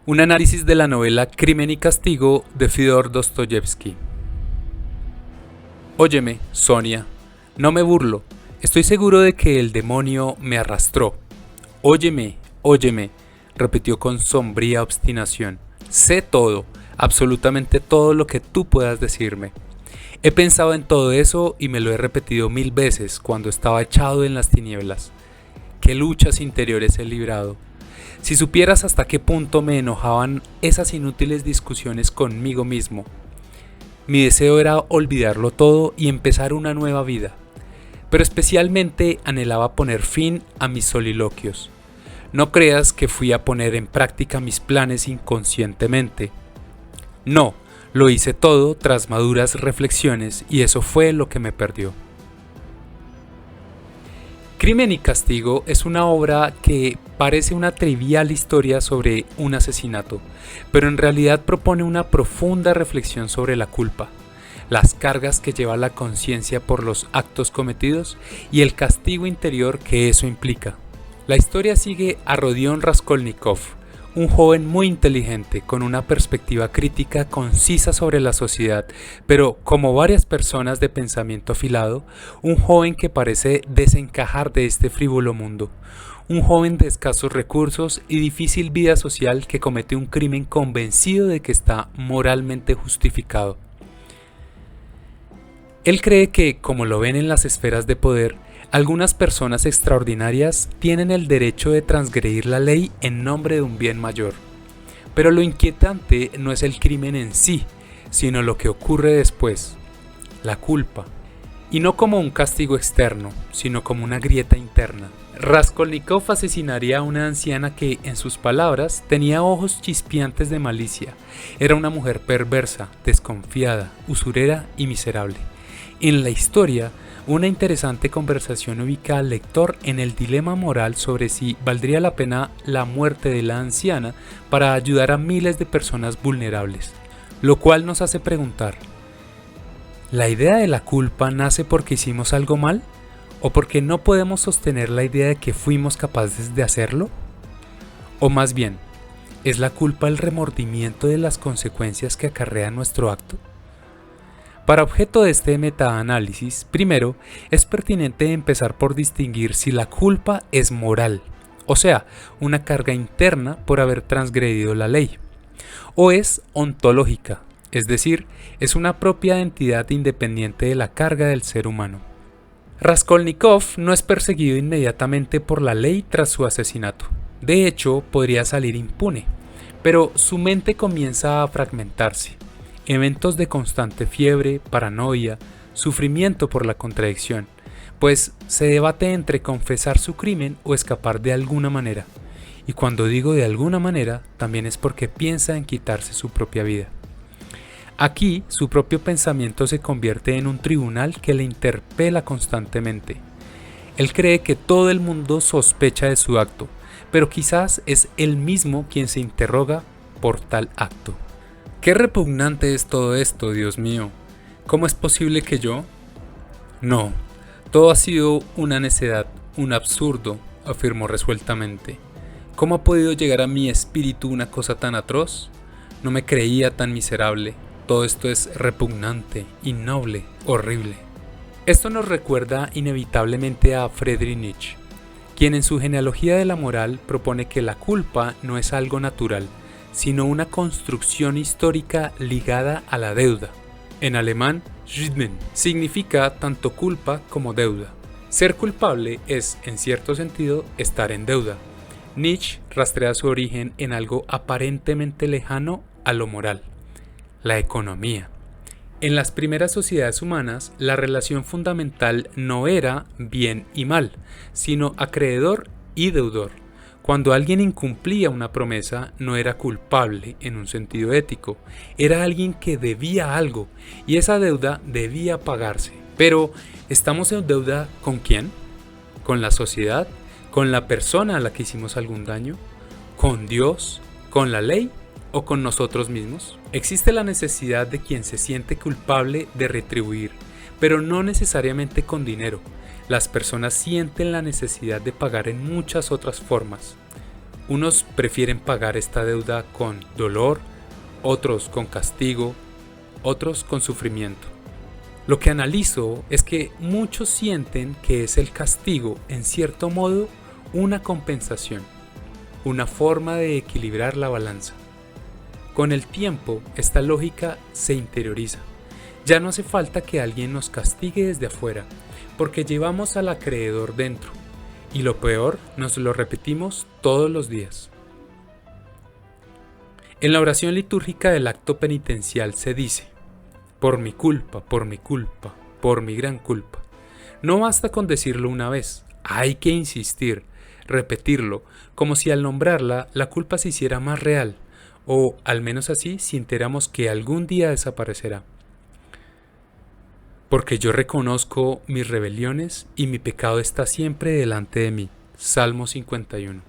Un análisis de la novela Crimen y Castigo de Fyodor Dostoyevsky. Óyeme, Sonia, no me burlo. Estoy seguro de que el demonio me arrastró. Óyeme, óyeme, repitió con sombría obstinación. Sé todo, absolutamente todo lo que tú puedas decirme. He pensado en todo eso y me lo he repetido 1000 veces cuando estaba echado en las tinieblas. ¿Qué luchas interiores he librado? Si supieras hasta qué punto me enojaban esas inútiles discusiones conmigo mismo. Mi deseo era olvidarlo todo y empezar una nueva vida, pero especialmente anhelaba poner fin a mis soliloquios. No creas que fui a poner en práctica mis planes inconscientemente. No, lo hice todo tras maduras reflexiones y eso fue lo que me perdió. Crimen y Castigo es una obra que parece una trivial historia sobre un asesinato, pero en realidad propone una profunda reflexión sobre la culpa, las cargas que lleva la conciencia por los actos cometidos y el castigo interior que eso implica. La historia sigue a Rodion Raskolnikov, un joven muy inteligente con una perspectiva crítica concisa sobre la sociedad, pero como varias personas de pensamiento afilado, un joven que parece desencajar de este frívolo mundo, un joven de escasos recursos y difícil vida social que comete un crimen convencido de que está moralmente justificado. Él cree que, como lo ven en las esferas de poder, algunas personas extraordinarias tienen el derecho de transgredir la ley en nombre de un bien mayor. Pero lo inquietante no es el crimen en sí, sino lo que ocurre después, la culpa. Y no como un castigo externo, sino como una grieta interna. Raskolnikov asesinaría a una anciana que, en sus palabras, tenía ojos chispeantes de malicia. Era una mujer perversa, desconfiada, usurera y miserable. En la historia, una interesante conversación ubica al lector en el dilema moral sobre si valdría la pena la muerte de la anciana para ayudar a miles de personas vulnerables, lo cual nos hace preguntar, ¿la idea de la culpa nace porque hicimos algo mal? ¿O porque no podemos sostener la idea de que fuimos capaces de hacerlo? O más bien, ¿es la culpa el remordimiento de las consecuencias que acarrea nuestro acto? Para objeto de este metaanálisis, primero, es pertinente empezar por distinguir si la culpa es moral, o sea, una carga interna por haber transgredido la ley, o es ontológica, es decir, es una propia entidad independiente de la carga del ser humano. Raskolnikov no es perseguido inmediatamente por la ley tras su asesinato. De hecho, podría salir impune, pero su mente comienza a fragmentarse. Eventos de constante fiebre, paranoia, sufrimiento por la contradicción, pues se debate entre confesar su crimen o escapar de alguna manera. Y cuando digo de alguna manera, también es porque piensa en quitarse su propia vida. Aquí, su propio pensamiento se convierte en un tribunal que le interpela constantemente. Él cree que todo el mundo sospecha de su acto, pero quizás es él mismo quien se interroga por tal acto. Qué repugnante es todo esto, Dios mío. ¿Cómo es posible que yo? No, todo ha sido una necedad, un absurdo, afirmó resueltamente. ¿Cómo ha podido llegar a mi espíritu una cosa tan atroz? No me creía tan miserable. Todo esto es repugnante, innoble, horrible. Esto nos recuerda inevitablemente a Friedrich Nietzsche, quien en su genealogía de la moral propone que la culpa no es algo natural, sino una construcción histórica ligada a la deuda. En alemán, Schulden significa tanto culpa como deuda. Ser culpable es, en cierto sentido, estar en deuda. Nietzsche rastrea su origen en algo aparentemente lejano a lo moral, la economía. En las primeras sociedades humanas, la relación fundamental no era bien y mal, sino acreedor y deudor. Cuando alguien incumplía una promesa, no era culpable en un sentido ético, era alguien que debía algo y esa deuda debía pagarse. Pero, ¿estamos en deuda con quién? ¿Con la sociedad? ¿Con la persona a la que hicimos algún daño? ¿Con Dios? ¿Con la ley? ¿O con nosotros mismos? Existe la necesidad de quien se siente culpable de retribuir, pero no necesariamente con dinero. Las personas sienten la necesidad de pagar en muchas otras formas. Unos prefieren pagar esta deuda con dolor, otros con castigo, otros con sufrimiento. Lo que analizo es que muchos sienten que es el castigo, en cierto modo, una compensación, una forma de equilibrar la balanza. Con el tiempo, esta lógica se interioriza. Ya no hace falta que alguien nos castigue desde afuera, porque llevamos al acreedor dentro, y lo peor, nos lo repetimos todos los días. En la oración litúrgica del acto penitencial se dice: por mi culpa, por mi culpa, por mi gran culpa. No basta con decirlo una vez, hay que insistir, repetirlo, como si al nombrarla la culpa se hiciera más real, o al menos así sintiéramos que algún día desaparecerá. Porque yo reconozco mis rebeliones y mi pecado está siempre delante de mí. Salmo 51.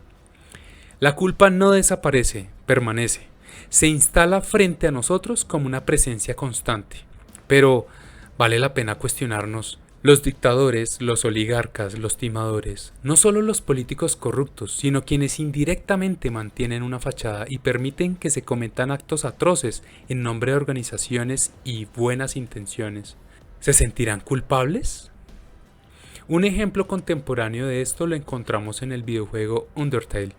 La culpa no desaparece, permanece. Se instala frente a nosotros como una presencia constante. Pero vale la pena cuestionarnos: los dictadores, los oligarcas, los timadores, no solo los políticos corruptos, sino quienes indirectamente mantienen una fachada y permiten que se cometan actos atroces en nombre de organizaciones y buenas intenciones, ¿se sentirán culpables? Un ejemplo contemporáneo de esto lo encontramos en el videojuego Undertale.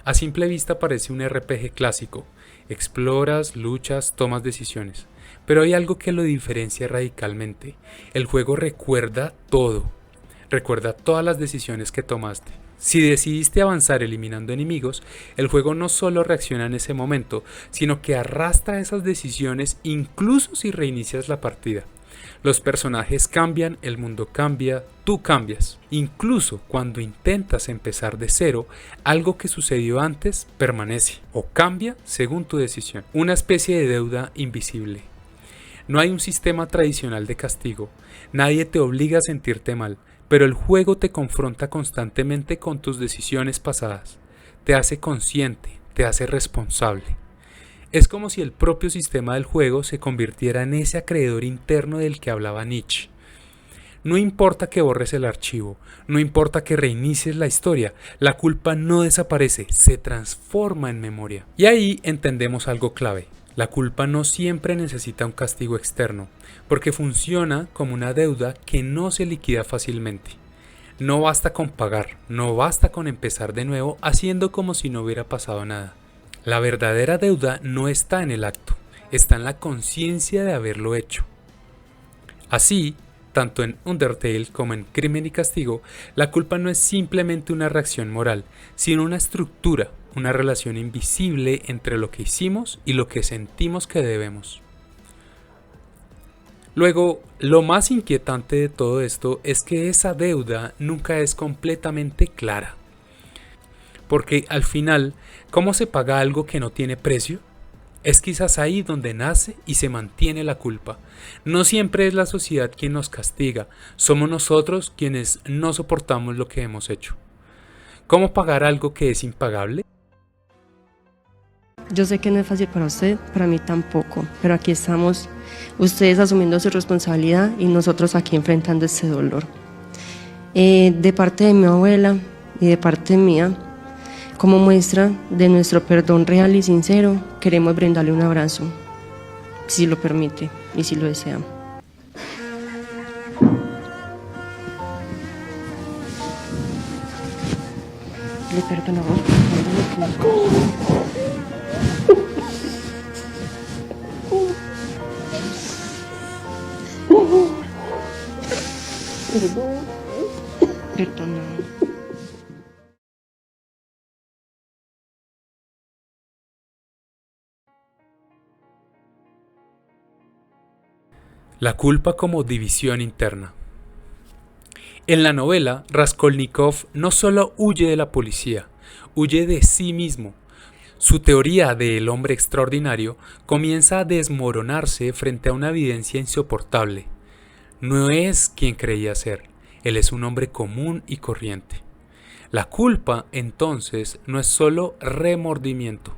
A simple vista parece un RPG clásico: exploras, luchas, tomas decisiones. Pero hay algo que lo diferencia radicalmente. El juego recuerda todo. Recuerda todas las decisiones que tomaste. Si decidiste avanzar eliminando enemigos, el juego no solo reacciona en ese momento, sino que arrastra esas decisiones incluso si reinicias la partida. Los personajes cambian, el mundo cambia, tú cambias. Incluso cuando intentas empezar de cero, algo que sucedió antes permanece o cambia según tu decisión. Una especie de deuda invisible. No hay un sistema tradicional de castigo. Nadie te obliga a sentirte mal, pero el juego te confronta constantemente con tus decisiones pasadas. Te hace consciente, te hace responsable. Es como si el propio sistema del juego se convirtiera en ese acreedor interno del que hablaba Nietzsche. No importa que borres el archivo, no importa que reinicies la historia, la culpa no desaparece, se transforma en memoria. Y ahí entendemos algo clave: la culpa no siempre necesita un castigo externo, porque funciona como una deuda que no se liquida fácilmente. No basta con pagar, no basta con empezar de nuevo haciendo como si no hubiera pasado nada. La verdadera deuda no está en el acto, está en la conciencia de haberlo hecho. Así, tanto en Undertale como en Crimen y Castigo, la culpa no es simplemente una reacción moral, sino una estructura, una relación invisible entre lo que hicimos y lo que sentimos que debemos. Luego, lo más inquietante de todo esto es que esa deuda nunca es completamente clara. Porque al final, ¿cómo se paga algo que no tiene precio? Es quizás ahí donde nace y se mantiene la culpa. No siempre es la sociedad quien nos castiga, somos nosotros quienes no soportamos lo que hemos hecho. ¿Cómo pagar algo que es impagable? Yo sé que no es fácil para usted, para mí tampoco, pero aquí estamos, ustedes asumiendo su responsabilidad y nosotros aquí enfrentando este dolor. De parte de mi abuela y de parte mía, como muestra de nuestro perdón real y sincero, queremos brindarle un abrazo, si lo permite y si lo desea. Le perdonamos por todo lo que... Perdona. La culpa como división interna. En la novela, Raskolnikov no solo huye de la policía, huye de sí mismo. Su teoría del hombre extraordinario comienza a desmoronarse frente a una evidencia insoportable. No es quien creía ser, él es un hombre común y corriente. La culpa, entonces, no es solo remordimiento,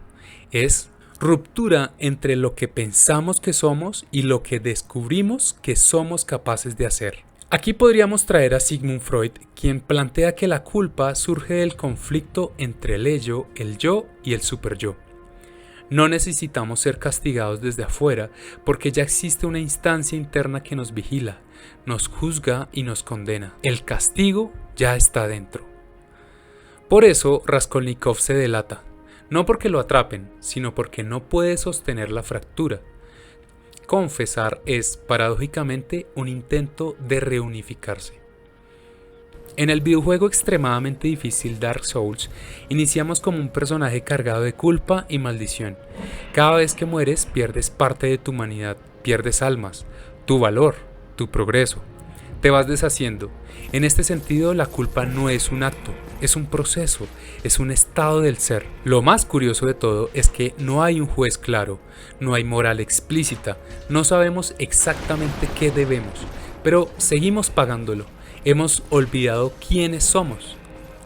es ruptura entre lo que pensamos que somos y lo que descubrimos que somos capaces de hacer. Aquí podríamos traer a Sigmund Freud, quien plantea que la culpa surge del conflicto entre el ello, el yo y el superyo. No necesitamos ser castigados desde afuera porque ya existe una instancia interna que nos vigila, nos juzga y nos condena. El castigo ya está dentro. Por eso Raskolnikov se delata, no porque lo atrapen, sino porque no puede sostener la fractura. Confesar es, paradójicamente, un intento de reunificarse. En el videojuego extremadamente difícil Dark Souls, iniciamos como un personaje cargado de culpa y maldición. Cada vez que mueres pierdes parte de tu humanidad, pierdes almas, tu valor, tu progreso. Te vas deshaciendo. En este sentido, la culpa no es un acto, es un proceso, es un estado del ser. Lo más curioso de todo es que no hay un juez claro, no hay moral explícita, no sabemos exactamente qué debemos, pero seguimos pagándolo. Hemos olvidado quiénes somos,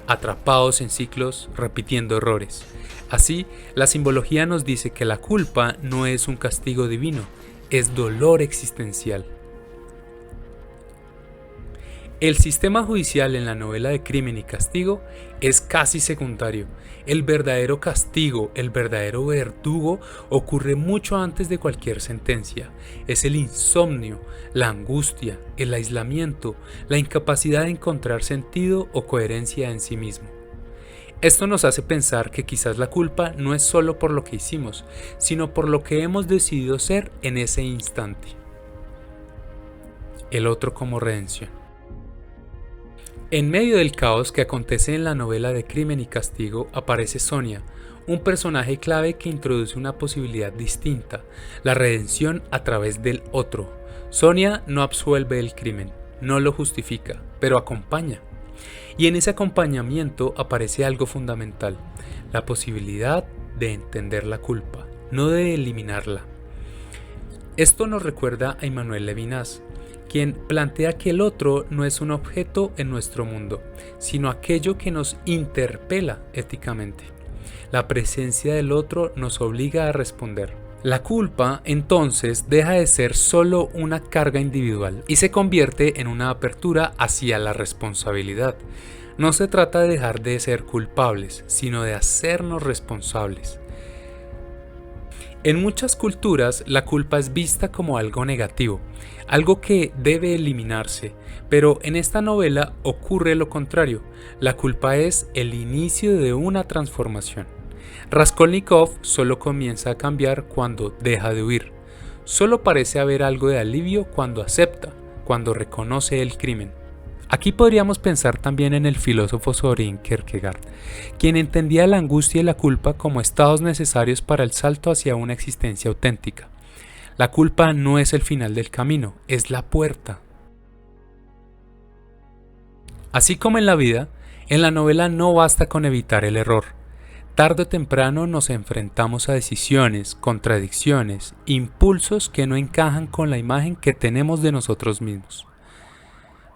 atrapados en ciclos, repitiendo errores. Así, la simbología nos dice que la culpa no es un castigo divino, es dolor existencial. El sistema judicial en la novela de Crimen y Castigo es casi secundario. El verdadero castigo, el verdadero verdugo, ocurre mucho antes de cualquier sentencia. Es el insomnio, la angustia, el aislamiento, la incapacidad de encontrar sentido o coherencia en sí mismo. Esto nos hace pensar que quizás la culpa no es solo por lo que hicimos, sino por lo que hemos decidido ser en ese instante. El otro como redención. En medio del caos que acontece en la novela de Crimen y Castigo aparece Sonia, un personaje clave que introduce una posibilidad distinta, la redención a través del otro. Sonia no absuelve el crimen, no lo justifica, pero acompaña. Y en ese acompañamiento aparece algo fundamental, la posibilidad de entender la culpa, no de eliminarla. Esto nos recuerda a Emmanuel Levinas, quien plantea que el otro no es un objeto en nuestro mundo, sino aquello que nos interpela éticamente. La presencia del otro nos obliga a responder. La culpa, entonces, deja de ser solo una carga individual y se convierte en una apertura hacia la responsabilidad. No se trata de dejar de ser culpables, sino de hacernos responsables. En muchas culturas, la culpa es vista como algo negativo, algo que debe eliminarse, pero en esta novela ocurre lo contrario. La culpa es el inicio de una transformación. Raskolnikov solo comienza a cambiar cuando deja de huir. Solo parece haber algo de alivio cuando acepta, cuando reconoce el crimen. Aquí podríamos pensar también en el filósofo Søren Kierkegaard, quien entendía la angustia y la culpa como estados necesarios para el salto hacia una existencia auténtica. La culpa no es el final del camino, es la puerta. Así como en la vida, en la novela no basta con evitar el error. Tarde o temprano nos enfrentamos a decisiones, contradicciones, impulsos que no encajan con la imagen que tenemos de nosotros mismos.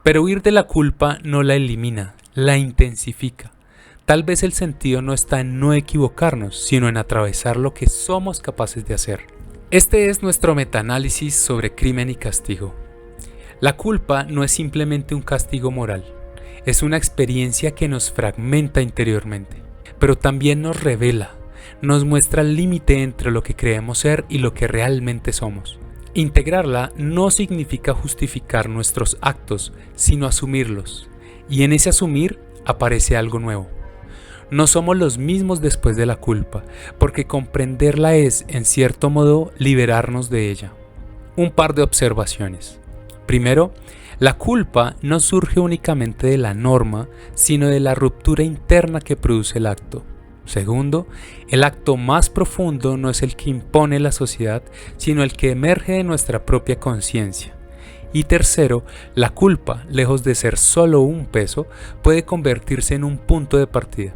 Pero huir de la culpa no la elimina, la intensifica. Tal vez el sentido no está en no equivocarnos, sino en atravesar lo que somos capaces de hacer. Este es nuestro metaanálisis sobre Crimen y Castigo. La culpa no es simplemente un castigo moral, es una experiencia que nos fragmenta interiormente, pero también nos revela, nos muestra el límite entre lo que creemos ser y lo que realmente somos. Integrarla no significa justificar nuestros actos, sino asumirlos, y en ese asumir aparece algo nuevo. No somos los mismos después de la culpa, porque comprenderla es, en cierto modo, liberarnos de ella. Un par de observaciones. Primero, la culpa no surge únicamente de la norma, sino de la ruptura interna que produce el acto. Segundo, el acto más profundo no es el que impone la sociedad, sino el que emerge de nuestra propia conciencia. Y tercero, la culpa, lejos de ser solo un peso, puede convertirse en un punto de partida.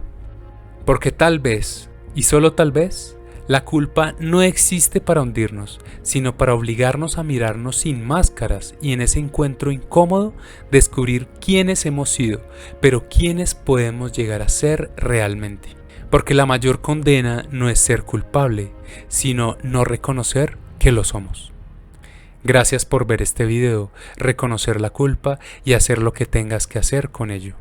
Porque tal vez, y solo tal vez, la culpa no existe para hundirnos, sino para obligarnos a mirarnos sin máscaras y en ese encuentro incómodo descubrir quiénes hemos sido, pero quiénes podemos llegar a ser realmente. Porque la mayor condena no es ser culpable, sino no reconocer que lo somos. Gracias por ver este video, reconocer la culpa y hacer lo que tengas que hacer con ello.